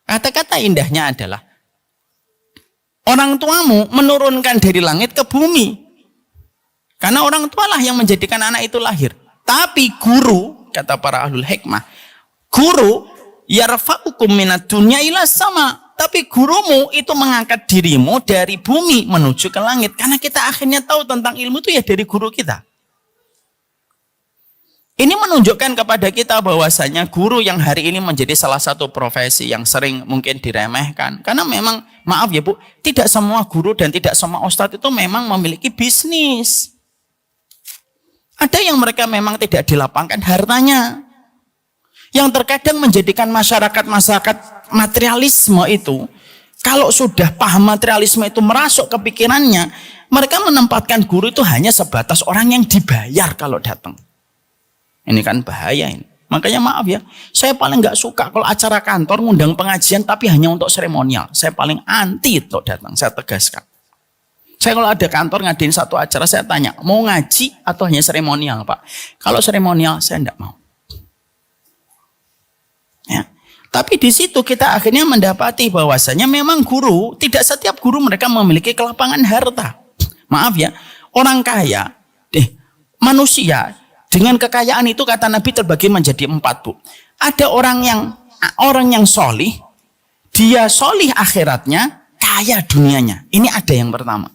Kata-kata indahnya adalah orang tuamu menurunkan dari langit ke bumi. Karena orang tualah yang menjadikan anak itu lahir. Tapi guru, kata para ahlul hikmah, guru yarfa'ukum minad dunya ila sama. Tapi gurumu itu mengangkat dirimu dari bumi menuju ke langit. Karena kita akhirnya tahu tentang ilmu itu ya dari guru kita. Ini menunjukkan kepada kita bahwasanya guru yang hari ini menjadi salah satu profesi yang sering mungkin diremehkan. Karena memang, maaf ya Bu, tidak semua guru dan tidak semua ustadz itu memang memiliki bisnis. Ada yang mereka memang tidak dilapangkan hartanya. Yang terkadang menjadikan masyarakat materialisme itu, kalau sudah paham materialisme itu merasuk ke pikirannya, mereka menempatkan guru itu hanya sebatas orang yang dibayar kalau datang. Ini kan bahaya ini. Makanya maaf ya, saya paling nggak suka kalau acara kantor ngundang pengajian tapi hanya untuk seremonial. Saya paling anti itu datang, saya tegaskan. Saya kalau ada kantor ngadain satu acara, saya tanya, mau ngaji atau hanya seremonial Pak? Kalau seremonial, saya enggak mau. Ya. Tapi di situ kita akhirnya mendapati bahwasanya memang guru, tidak setiap guru mereka memiliki kelapangan harta. Maaf ya, orang kaya, manusia dengan kekayaan itu kata Nabi terbagi menjadi 4 Bu. Ada orang yang solih, dia solih akhiratnya, kaya dunianya. Ini ada yang pertama.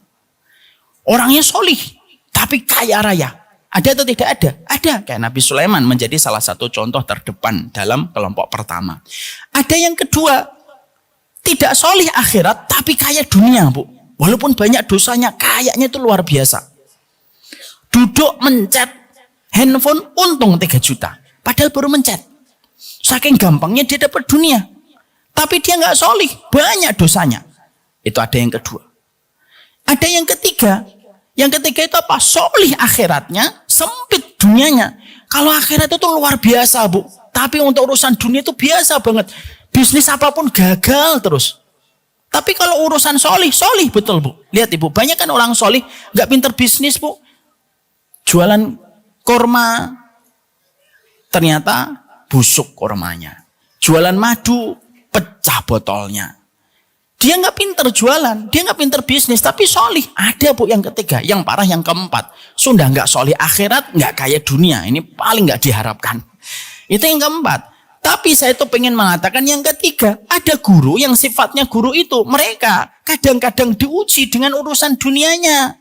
Orangnya solih, tapi kaya raya. Ada atau tidak ada? Ada. Kayak Nabi Sulaiman menjadi salah satu contoh terdepan dalam kelompok pertama. Ada yang kedua, tidak solih akhirat, tapi kaya dunia Bu. Walaupun banyak dosanya, kayanya itu luar biasa. Duduk mencet handphone untung 3 juta. Padahal baru mencet. Saking gampangnya dia dapat dunia. Tapi dia nggak solih, banyak dosanya. Itu ada yang kedua. Ada yang ketiga. Yang ketiga itu apa? Solih akhiratnya, sempit dunianya. Kalau akhirat itu luar biasa Bu. Tapi untuk urusan dunia itu biasa banget. Bisnis apapun gagal terus. Tapi kalau urusan solih betul Bu. Lihat Ibu, banyak kan orang solih nggak pinter bisnis Bu. Jualan korma, ternyata busuk kormanya. Jualan madu, pecah botolnya. Dia nggak pinter jualan, dia nggak pinter bisnis, tapi solih. Ada Bu yang ketiga, yang parah yang keempat. Sudah nggak solih akhirat, nggak kaya dunia. Ini paling nggak diharapkan. Itu yang keempat. Tapi saya tuh pengen mengatakan yang ketiga, ada guru yang sifatnya guru itu, mereka kadang-kadang diuji dengan urusan dunianya.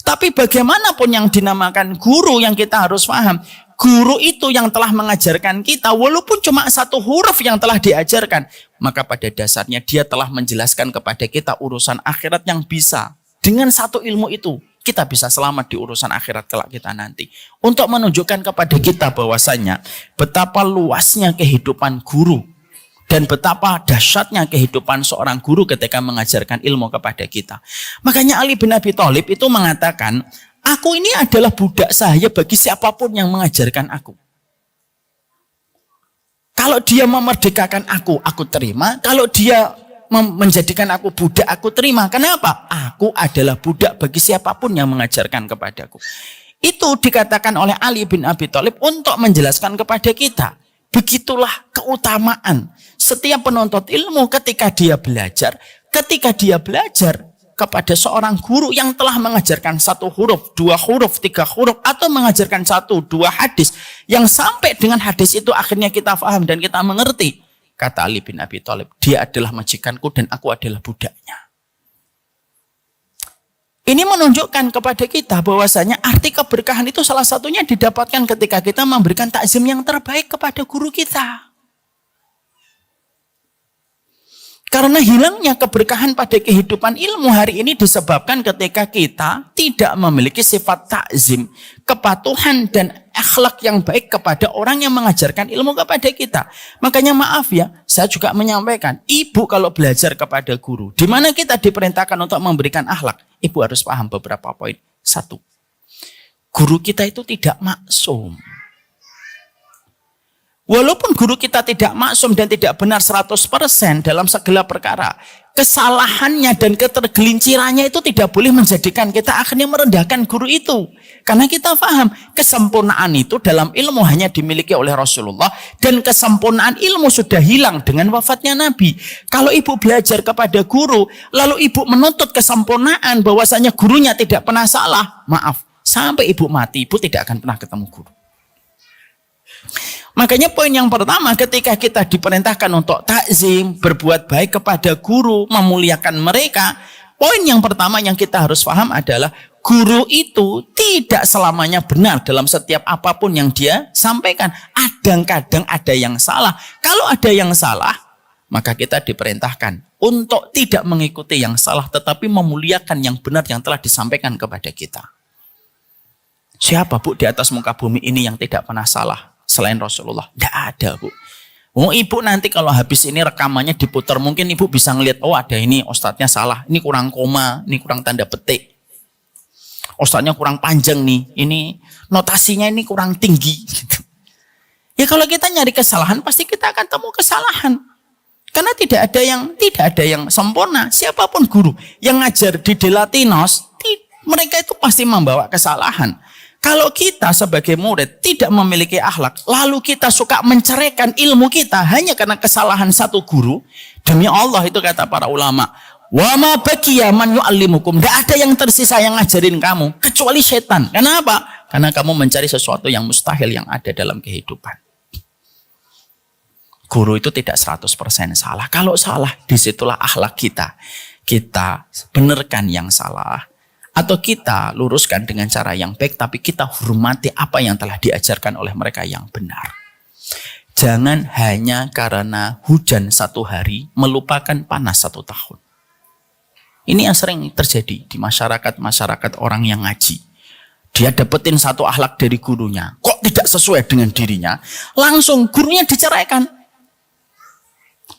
Tapi bagaimanapun yang dinamakan guru yang kita harus paham, guru itu yang telah mengajarkan kita, walaupun cuma 1 huruf yang telah diajarkan, maka pada dasarnya dia telah menjelaskan kepada kita urusan akhirat yang bisa. Dengan 1 ilmu itu, kita bisa selamat di urusan akhirat kelak kita nanti. Untuk menunjukkan kepada kita bahwasanya betapa luasnya kehidupan guru dan betapa dahsyatnya kehidupan seorang guru ketika mengajarkan ilmu kepada kita. Makanya Ali bin Abi Thalib itu mengatakan, aku ini adalah budak sahaya bagi siapapun yang mengajarkan aku. Kalau dia memerdekakan aku terima. Kalau dia menjadikan aku budak, aku terima. Kenapa? Aku adalah budak bagi siapapun yang mengajarkan kepadaku. Itu dikatakan oleh Ali bin Abi Thalib untuk menjelaskan kepada kita. Begitulah keutamaan setiap penuntut ilmu ketika dia belajar kepada seorang guru yang telah mengajarkan 1 huruf, 2 huruf, 3 huruf, atau mengajarkan 1, 2 hadis, yang sampai dengan hadis itu akhirnya kita paham dan kita mengerti. Kata Ali bin Abi Thalib, dia adalah majikanku dan aku adalah budaknya. Ini menunjukkan kepada kita bahwasanya arti keberkahan itu salah satunya didapatkan ketika kita memberikan takzim yang terbaik kepada guru kita. Karena hilangnya keberkahan pada kehidupan ilmu hari ini disebabkan ketika kita tidak memiliki sifat takzim, kepatuhan dan akhlak yang baik kepada orang yang mengajarkan ilmu kepada kita. Makanya maaf ya, saya juga menyampaikan, ibu kalau belajar kepada guru, di mana kita diperintahkan untuk memberikan akhlak, ibu harus paham beberapa poin. 1, guru kita itu tidak maksum. Walaupun guru kita tidak maksum dan tidak benar 100% dalam segala perkara, kesalahannya dan ketergelincirannya itu tidak boleh menjadikan kita akhirnya merendahkan guru itu. Karena kita paham kesempurnaan itu dalam ilmu hanya dimiliki oleh Rasulullah dan kesempurnaan ilmu sudah hilang dengan wafatnya Nabi. Kalau ibu belajar kepada guru lalu ibu menuntut kesempurnaan bahwasanya gurunya tidak pernah salah, maaf, sampai ibu mati ibu tidak akan pernah ketemu guru. Makanya poin yang pertama ketika kita diperintahkan untuk takzim, berbuat baik kepada guru, memuliakan mereka, poin yang pertama yang kita harus paham adalah guru itu tidak selamanya benar dalam setiap apapun yang dia sampaikan. Kadang-kadang ada yang salah. Kalau ada yang salah, maka kita diperintahkan untuk tidak mengikuti yang salah, tetapi memuliakan yang benar yang telah disampaikan kepada kita. Siapa bu di atas muka bumi ini yang tidak pernah salah? Selain Rasulullah, tidak ada bu. Oh ibu nanti kalau habis ini rekamannya diputar, mungkin ibu bisa ngelihat, oh ada ini ustadznya salah, ini kurang koma, ini kurang tanda petik, ustadznya kurang panjang nih, ini notasinya ini kurang tinggi. Gitu. Ya kalau kita nyari kesalahan pasti kita akan temu kesalahan. Karena tidak ada yang sempurna. Siapapun guru yang ngajar di Delatinos, mereka itu pasti membawa kesalahan. Kalau kita sebagai murid tidak memiliki akhlak, lalu kita suka menceraikan ilmu kita hanya karena kesalahan satu guru, demi Allah itu kata para ulama, wa ma baqiya man yu'allimukum, tidak ada yang tersisa yang ngajarin kamu kecuali setan. Kenapa? Karena kamu mencari sesuatu yang mustahil yang ada dalam kehidupan. Guru itu tidak 100% salah. Kalau salah, disitulah akhlak kita. Kita benarkan yang salah. Atau kita luruskan dengan cara yang baik, tapi kita hormati apa yang telah diajarkan oleh mereka yang benar. Jangan hanya karena hujan satu hari, melupakan panas satu tahun. Ini yang sering terjadi di masyarakat orang yang ngaji. Dia dapetin satu akhlak dari gurunya, kok tidak sesuai dengan dirinya, langsung gurunya diceraikan.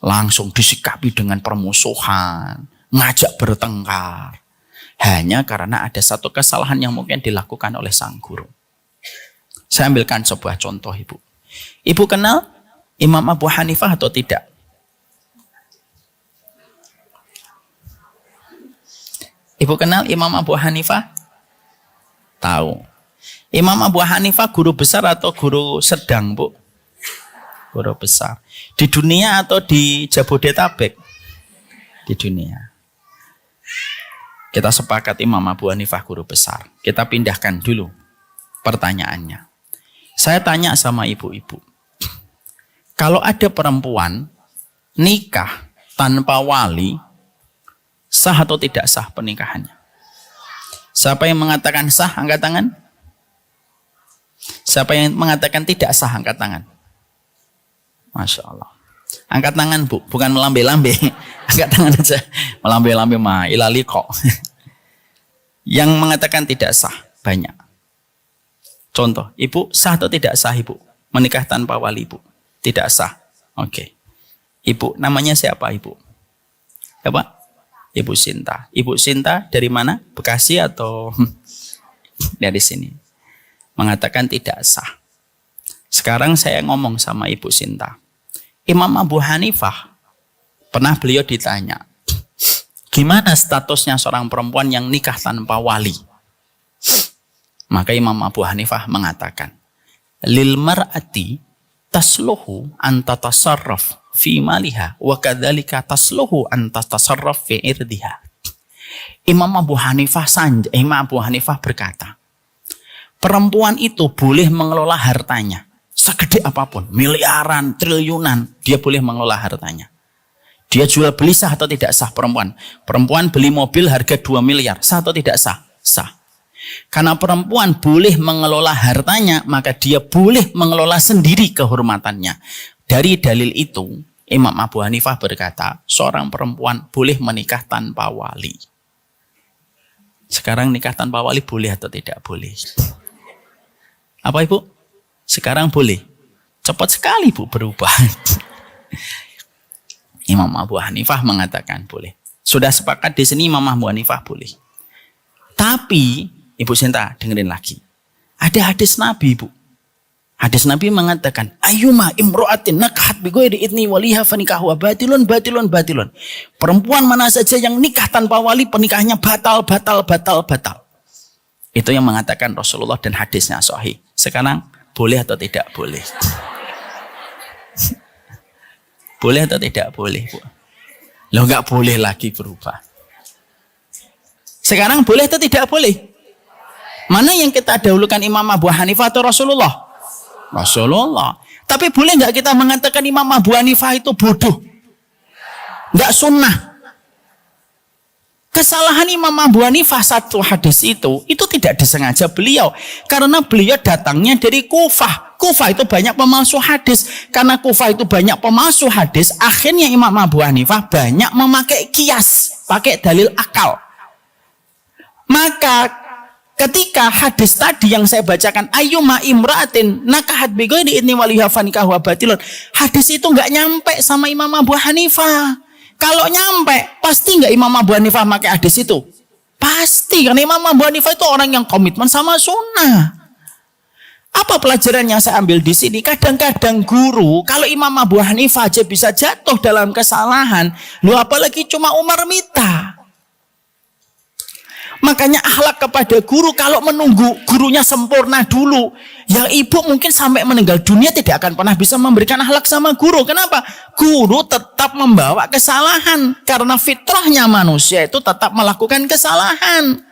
Langsung disikapi dengan permusuhan, ngajak bertengkar. Hanya karena ada satu kesalahan yang mungkin dilakukan oleh sang guru. Saya ambilkan sebuah contoh ibu. Ibu kenal Imam Abu Hanifah atau tidak? Ibu kenal Imam Abu Hanifah? Tahu. Imam Abu Hanifah guru besar atau guru sedang bu? Guru besar. Di dunia atau di Jabodetabek? Di dunia. Kita sepakat Imam Abu Hanifah guru besar. Kita pindahkan dulu pertanyaannya. Saya tanya sama ibu-ibu. Kalau ada perempuan nikah tanpa wali, sah atau tidak sah pernikahannya? Siapa yang mengatakan sah, angkat tangan. Siapa yang mengatakan tidak sah, angkat tangan. Masya Allah. Angkat tangan bu, bukan melambe-lambe. Angkat tangan aja. Melambe-lambe mah ilali kok. Yang mengatakan tidak sah banyak. Contoh, ibu sah atau tidak sah ibu? Menikah tanpa wali ibu? Tidak sah. Oke. Ibu namanya siapa ibu? Apa? Ibu Sinta. Ibu Sinta dari mana? Bekasi atau dari sini? Mengatakan tidak sah. Sekarang saya ngomong sama Ibu Sinta. Imam Abu Hanifah, pernah beliau ditanya, gimana statusnya seorang perempuan yang nikah tanpa wali? Maka Imam Abu Hanifah mengatakan, lil mar'ati tasluhu an tatasarraf fi maliha wa kadzalika tasluhu an tatasarraf fi irdiha. Imam Abu Hanifah berkata, perempuan itu boleh mengelola hartanya segede apapun, miliaran, triliunan, dia boleh mengelola hartanya. Dia jual beli sah atau tidak sah perempuan? Perempuan beli mobil harga 2 miliar, sah atau tidak sah? Sah. Karena perempuan boleh mengelola hartanya, maka dia boleh mengelola sendiri kehormatannya. Dari dalil itu, Imam Abu Hanifah berkata, seorang perempuan boleh menikah tanpa wali. Sekarang nikah tanpa wali boleh atau tidak boleh? Apa ibu? Sekarang boleh. Cepat sekali bu berubah. Imam Abu Hanifah mengatakan boleh. Sudah sepakat di sini Imam Abu Hanifah boleh. Tapi Ibu Sinta dengerin lagi. Ada hadis Nabi bu. Hadis Nabi mengatakan, ayyuma imro'atin nakahat bighairi idni waliha fanikahu batilun batilun batilun. Perempuan mana saja yang nikah tanpa wali, pernikahannya batal, batal, batal, batal. Itu yang mengatakan Rasulullah dan hadisnya sahih. Sekarang boleh atau tidak boleh? Boleh atau tidak boleh? Loh, nggak boleh lagi berubah. Sekarang boleh atau tidak boleh? Mana yang kita dahulukan, Imam Abu Hanifah atau Rasulullah? Rasulullah. Tapi boleh nggak kita mengatakan Imam Abu Hanifah itu bodoh? Nggak sunnah. Kesalahan Imam Abu Hanifah satu hadis itu tidak disengaja beliau. Karena beliau datangnya dari Kufah. Kufah itu banyak pemalsu hadis. Karena Kufah itu banyak pemalsu hadis, akhirnya Imam Abu Hanifah banyak memakai kias, pakai dalil akal. Maka ketika hadis tadi yang saya bacakan, ayyuma imra'atin nakahat bighairi idni waliha fanikahu batilun, hadis itu nggak nyampe sama Imam Abu Hanifah. Kalau nyampe, pasti nggak Imam Abu Hanifah pakai hadis itu? Pasti, karena Imam Abu Hanifah itu orang yang komitmen sama sunnah. Apa pelajaran yang saya ambil di sini? Kadang-kadang guru, kalau Imam Abu Hanifah aja bisa jatuh dalam kesalahan, lu apalagi cuma Umar Mita. Makanya akhlak kepada guru, kalau menunggu gurunya sempurna dulu, yang ibu mungkin sampai meninggal dunia tidak akan pernah bisa memberikan akhlak sama guru. Kenapa? Guru tetap membawa kesalahan, karena fitrahnya manusia itu tetap melakukan kesalahan.